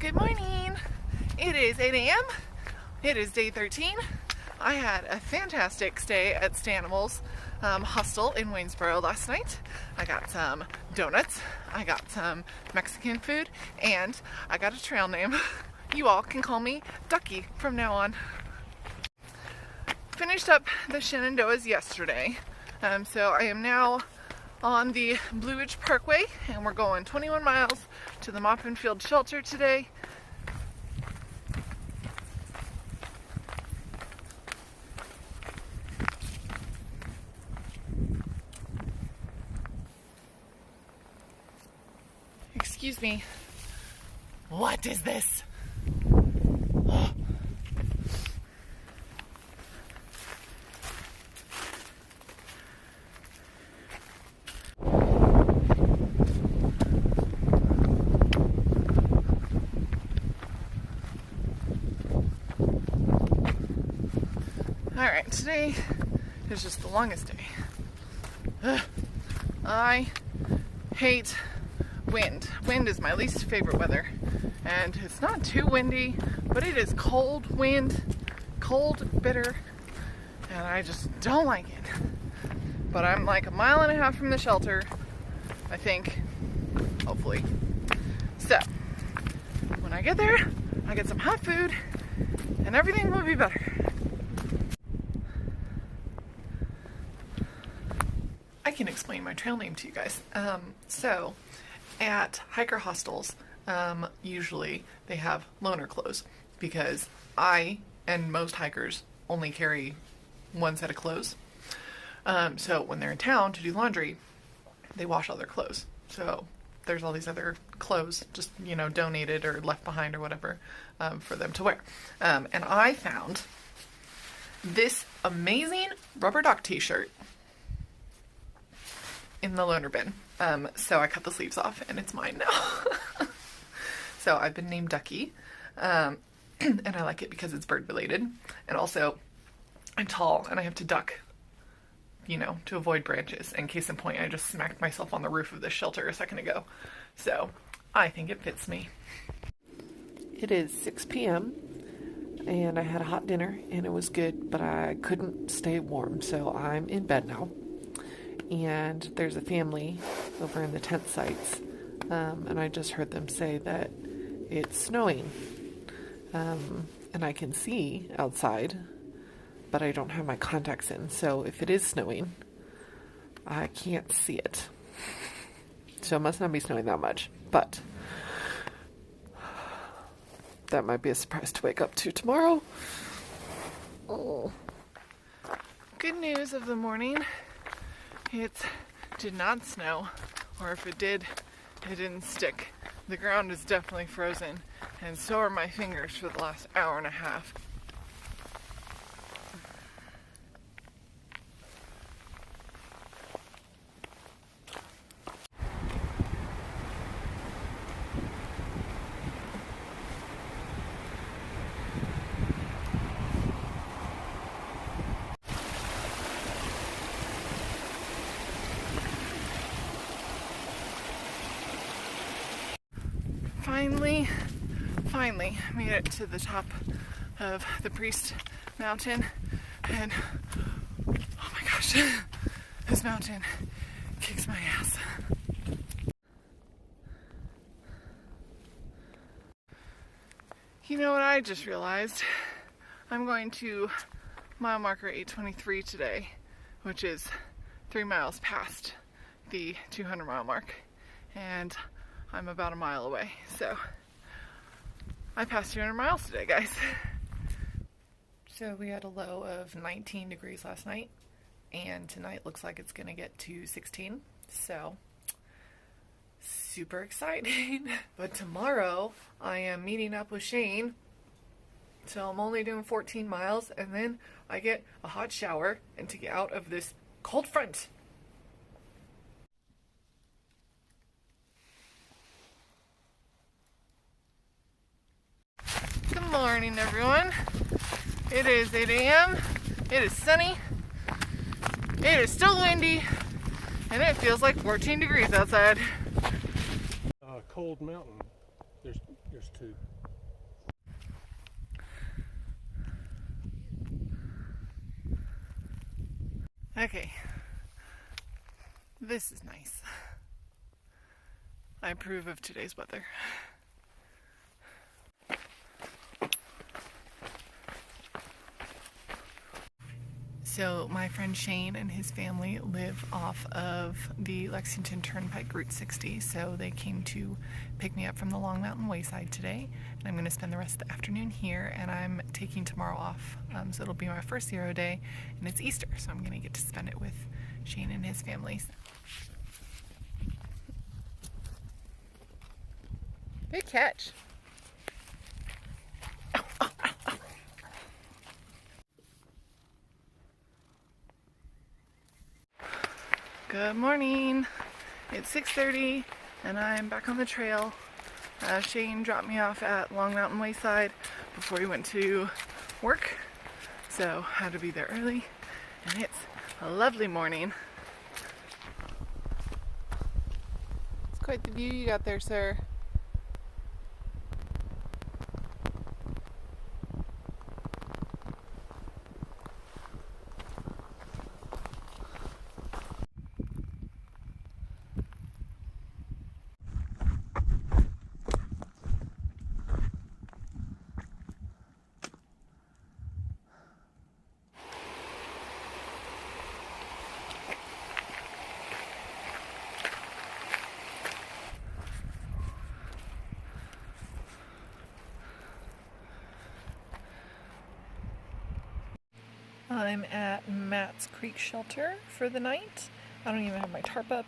Good morning. It is 8 a.m. It is day 13. I had a fantastic stay at Stanimals Hostel in Waynesboro last night. I got some donuts, I got some Mexican food, and I got a trail name. You all can call me Ducky from now on. Finished up the Shenandoahs yesterday, so I am now on the Blue Ridge Parkway, and we're going 21 miles to the Mop Field Shelter today. Excuse me. What is this? Alright, today is just the longest day. I hate wind. Wind is my least favorite weather. And it's not too windy, but it is cold wind, cold, bitter, and I just don't like it. But I'm like a mile and a half from the shelter, I think, hopefully. So, when I get there, I get some hot food, and everything will be better. I can explain my trail name to you guys. So, at hiker hostels, usually they have loaner clothes because I and most hikers only carry one set of clothes. So when they're in town to do laundry, they wash all their clothes. So there's all these other clothes just, donated or left behind or whatever, for them to wear. And I found this amazing rubber duck t-shirt in the loaner bin. So I cut the sleeves off and it's mine now. So I've been named Ducky. And I like it because it's bird related. And also I'm tall and I have to duck, to avoid branches. And case in point, I just smacked myself on the roof of this shelter a second ago. So I think it fits me. It is 6 p.m. and I had a hot dinner and it was good, but I couldn't stay warm. So I'm in bed now. And there's a family over in the tent sites, and I just heard them say that it's snowing, and I can see outside, but I don't have my contacts in, so if it is snowing, I can't see it. So it must not be snowing that much, but that might be a surprise to wake up to tomorrow. Oh. Good news of the morning. It did not snow, or if it did, it didn't stick. The ground is definitely frozen, and so are my fingers for the last hour and a half. Finally made it to the top of the Priest Mountain, and oh my gosh, this mountain kicks my ass. You know what I just realized? I'm going to mile marker 823 today, which is 3 miles past the 200 mile mark, and I'm about a mile away, so I passed 200 miles today, guys. So we had a low of 19 degrees last night, and tonight looks like it's gonna get to 16, so super exciting. But tomorrow I am meeting up with Shane, so I'm only doing 14 miles, and then I get a hot shower and to get out of this cold front. Good morning, everyone. It is 8 a.m. It is sunny. It is still windy, and it feels like 14 degrees outside. Cold mountain. There's there's two. Okay, this is nice. I approve of today's weather. So my friend Shane and his family live off of the Lexington Turnpike Route 60, so they came to pick me up from the Long Mountain Wayside today, and I'm going to spend the rest of the afternoon here, and I'm taking tomorrow off, so it'll be my first 0 day, and it's Easter, so I'm going to get to spend it with Shane and his family. Good catch. Good morning. It's 6:30 and I'm back on the trail. Shane dropped me off at Long Mountain Wayside before he went to work, so had to be there early, and it's a lovely morning. It's quite the view you got there, sir. I'm at Matt's Creek Shelter for the night. I don't even have my tarp up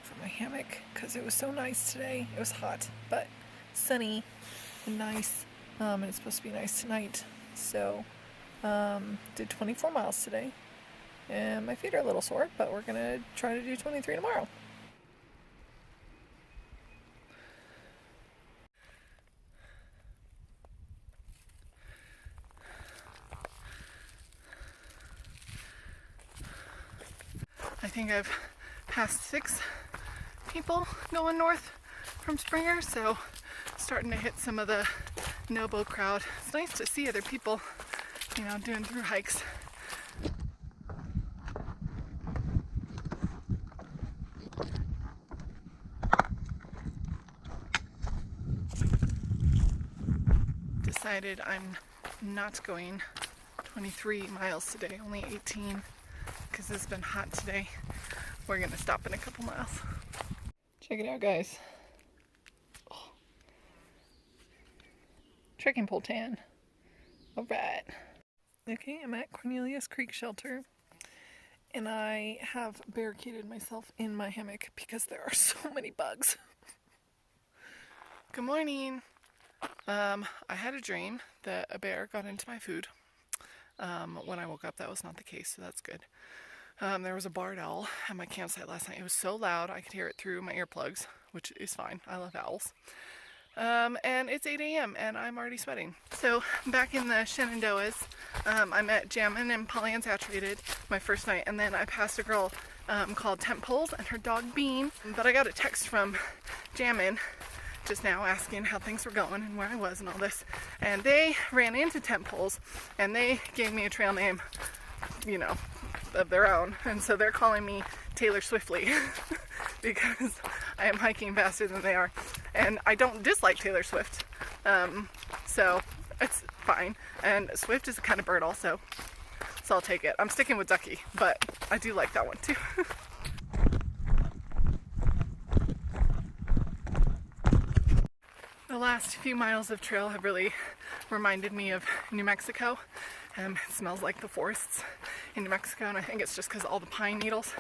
for my hammock because it was so nice today. It was hot, but sunny and nice. And it's supposed to be nice tonight. So, did 24 miles today. And my feet are a little sore, but we're going to try to do 23 tomorrow. I think I've passed 6 people going north from Springer, so starting to hit some of the NOBO crowd. It's nice to see other people, you know, doing through hikes. Decided I'm not going 23 miles today, only 18. Because it's been hot today. We're gonna stop in a couple miles. Check it out, guys. Oh. Trekking pole tan. Alright. Okay, I'm at Cornelius Creek Shelter. And I have barricaded myself in my hammock because there are so many bugs. Good morning. I had a dream that a bear got into my food. When I woke up, that was not the case, so that's good. There was a barred owl at my campsite last night. It was so loud I could hear it through my earplugs, which is fine. I love owls. And it's 8 a.m. and I'm already sweating. So back in the Shenandoahs, I met Jammin and Polyunsaturated my first night, and then I passed a girl called Tent Poles and her dog Bean. But I got a text from Jammin just now asking how things were going and where I was and all this. And they ran into Tent Poles and they gave me a trail name, you know, of their own. And so they're calling me Taylor Swiftly because I am hiking faster than they are. And I don't dislike Taylor Swift. So it's fine. And Swift is a kind of bird also. So I'll take it. I'm sticking with Ducky, but I do like that one too. The last few miles of trail have really reminded me of New Mexico. It smells like the forests in New Mexico, and I think it's just because all the pine needles.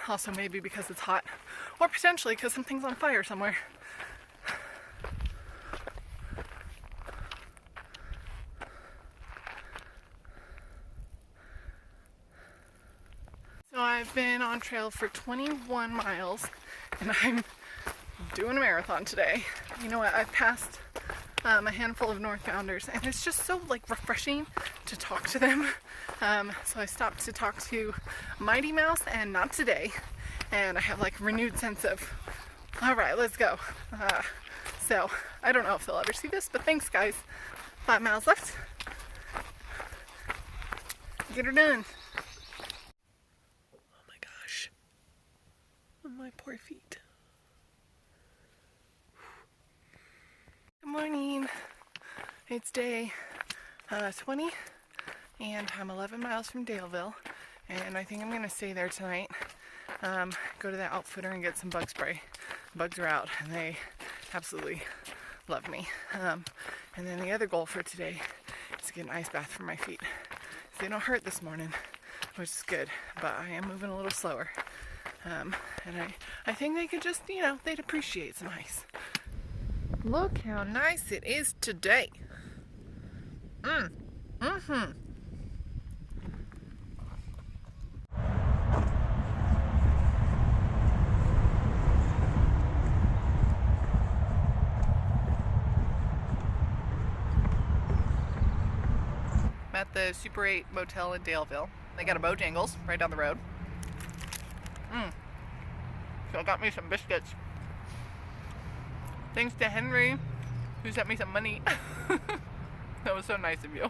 Also maybe because it's hot, or potentially because something's on fire somewhere. So I've been on trail for 21 miles, and I'm doing a marathon today. You know what, I've passed a handful of Northbounders, and it's just so like refreshing to talk to them. So I stopped to talk to Mighty Mouse, and not today, and I have like renewed sense of, all right, let's go. So I don't know if they'll ever see this, but thanks guys. 5 miles left. Get her done. Oh my gosh. Oh, my poor feet. Good morning. It's day 20 and I'm 11 miles from Daleville, and I think I'm gonna stay there tonight. Go to the outfitter and get some bug spray. Bugs are out and they absolutely love me. And then the other goal for today is to get an ice bath for my feet. They don't hurt this morning, which is good, but I am moving a little slower. And I think they could just, they'd appreciate some ice. Look how nice it is today. I'm at the Super 8 Motel in Daleville. They got a Bojangles right down the road. So I got me some biscuits. Thanks to Henry, who sent me some money. That was so nice of you.